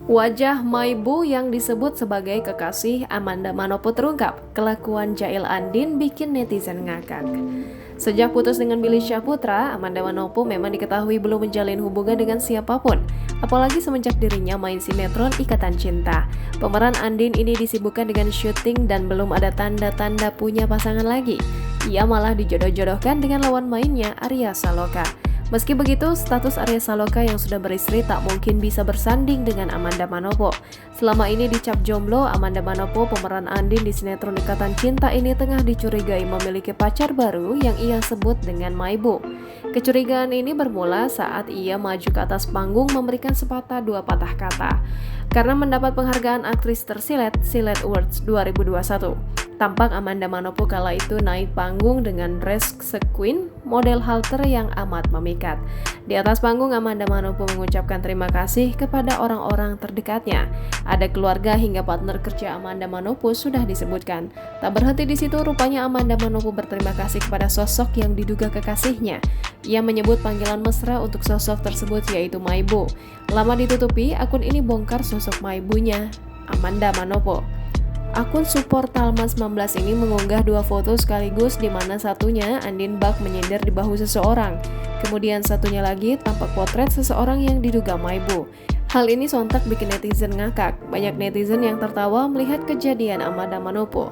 Wajah Maibu yang disebut sebagai kekasih Amanda Manopo terungkap. Kelakuan jahil Andin bikin netizen ngakak. Sejak putus dengan Billy Syahputra, Amanda Manopo memang diketahui belum menjalin hubungan dengan siapapun. Apalagi semenjak dirinya main sinetron Ikatan Cinta. Pemeran Andin ini disibukkan dengan syuting dan belum ada tanda-tanda punya pasangan lagi. Ia malah dijodoh-jodohkan dengan lawan mainnya, Arya Saloka. Meski begitu, status Arya Saloka yang sudah beristri tak mungkin bisa bersanding dengan Amanda Manopo. Selama ini dicap jomblo, Amanda Manopo, pemeran Andin di sinetron Ikatan Cinta ini tengah dicurigai memiliki pacar baru yang ia sebut dengan Maibu. Kecurigaan ini bermula saat ia maju ke atas panggung memberikan sepatah dua patah kata. Karena mendapat penghargaan aktris tersilet Silet Awards 2021. Tampak Amanda Manopo kala itu naik panggung dengan dress sequin model halter yang amat memikat. Di atas panggung, Amanda Manopo mengucapkan terima kasih kepada orang-orang terdekatnya. Ada keluarga hingga partner kerja Amanda Manopo sudah disebutkan. Tak berhenti di situ, rupanya Amanda Manopo berterima kasih kepada sosok yang diduga kekasihnya. Ia menyebut panggilan mesra untuk sosok tersebut yaitu Maibu. Lama ditutupi, akun ini bongkar sosok Maibunya, Amanda Manopo. Akun support Talma19 ini mengunggah dua foto sekaligus di mana satunya Andin bak menyindir di bahu seseorang. Kemudian satunya lagi tampak potret seseorang yang diduga Maibu. Hal ini sontak bikin netizen ngakak. Banyak netizen yang tertawa melihat kejadian Amanda Manopo.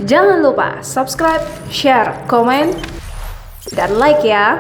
Jangan lupa subscribe, share, komen, dan like ya!